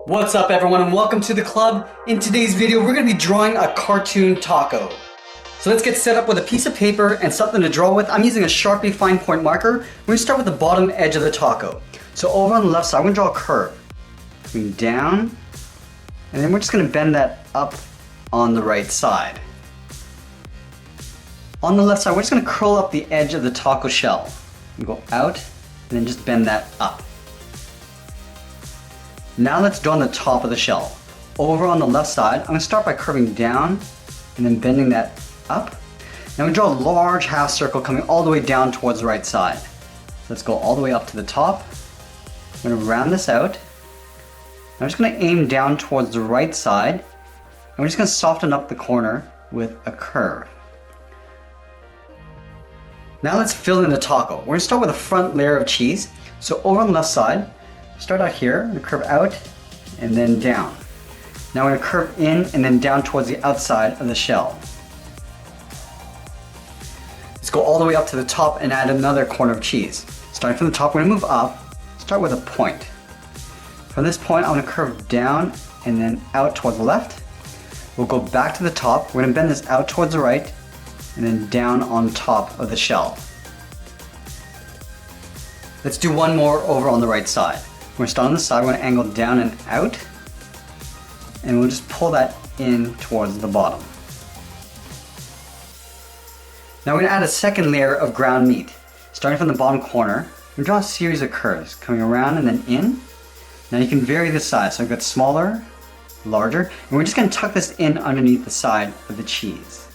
What's up everyone and welcome to the club. In today's video we're going to be drawing a cartoon taco. So let's get set up with a piece of paper and something to draw with. I'm using a Sharpie fine point marker. We're going to start with the bottom edge of the taco. So over on the left side, I'm going to draw a curve. Coming down, and then we're just going to bend that up on the right side. On the left side, we're just going to curl up the edge of the taco shell. And go out, and then just bend that up. Now let's draw on the top of the shell. Over on the left side, I'm going to start by curving down and then bending that up. Now I'm going to draw a large half circle coming all the way down towards the right side. So let's go all the way up to the top. I'm going to round this out. I'm just going to aim down towards the right side. And we're just going to soften up the corner with a curve. Now let's fill in the taco. We're going to start with a front layer of cheese. So over on the left side, start out here, and curve out and then down. Now we're going to curve in and then down towards the outside of the shell. Let's go all the way up to the top and add another corner of cheese. Starting from the top, we're going to move up, start with a point. From this point, I'm going to curve down and then out towards the left. We'll go back to the top, we're going to bend this out towards the right and then down on top of the shell. Let's do one more over on the right side. We're going to start on the side, we're going to angle down and out, and we'll just pull that in towards the bottom. Now we're going to add a second layer of ground meat. Starting from the bottom corner, we're going to draw a series of curves, coming around and then in. Now you can vary the size, so I've got smaller, larger, and we're just going to tuck this in underneath the side of the cheese.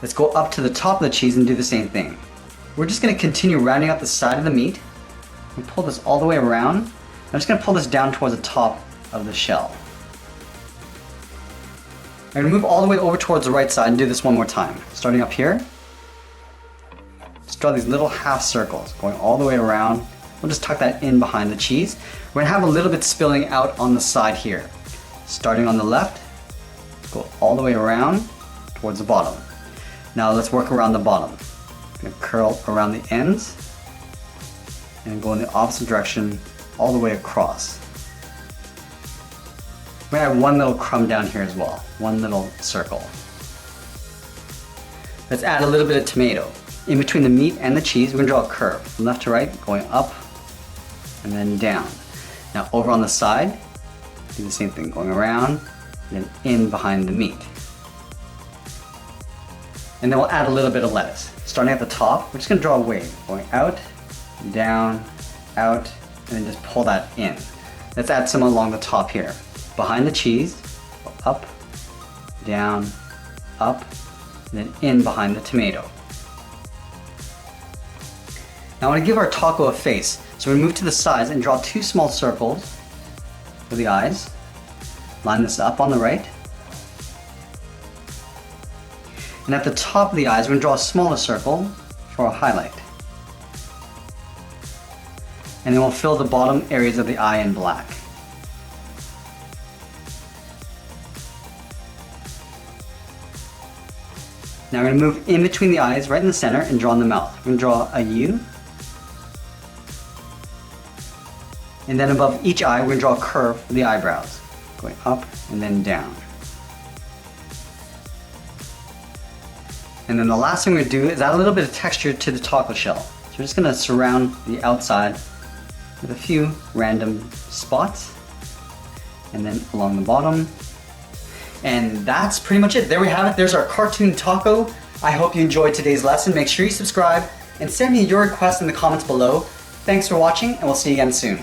Let's go up to the top of the cheese and do the same thing. We're just going to continue rounding out the side of the meat. We pull this all the way around. I'm just going to pull this down towards the top of the shell. I'm going to move all the way over towards the right side and do this one more time. Starting up here, just draw these little half circles going all the way around. We'll just tuck that in behind the cheese. We're going to have a little bit spilling out on the side here. Starting on the left, go all the way around towards the bottom. Now let's work around the bottom. I'm going to curl around the ends and go in the opposite direction all the way across. We're going to have one little crumb down here as well, one little circle. Let's add a little bit of tomato. In between the meat and the cheese, we're going to draw a curve from left to right, going up and then down. Now over on the side, do the same thing, going around and then in behind the meat. And then we'll add a little bit of lettuce. Starting at the top, we're just going to draw a wave, going out, down, out, and then just pull that in. Let's add some along the top here. Behind the cheese, up, down, up, and then in behind the tomato. Now I want to give our taco a face, so we move to the sides and draw two small circles for the eyes. Line this up on the right. And at the top of the eyes, we're going to draw a smaller circle for a highlight. And then we'll fill the bottom areas of the eye in black. Now we're going to move in between the eyes, right in the center, and draw in the mouth. We're going to draw a U. And then above each eye, we're going to draw a curve for the eyebrows, going up and then down. And then the last thing we're going to do is add a little bit of texture to the taco shell. So we're just going to surround the outside with a few random spots, and then along the bottom. And that's pretty much it. There we have it. There's our cartoon taco. I hope you enjoyed today's lesson. Make sure you subscribe and send me your requests in the comments below. Thanks for watching, and we'll see you again soon.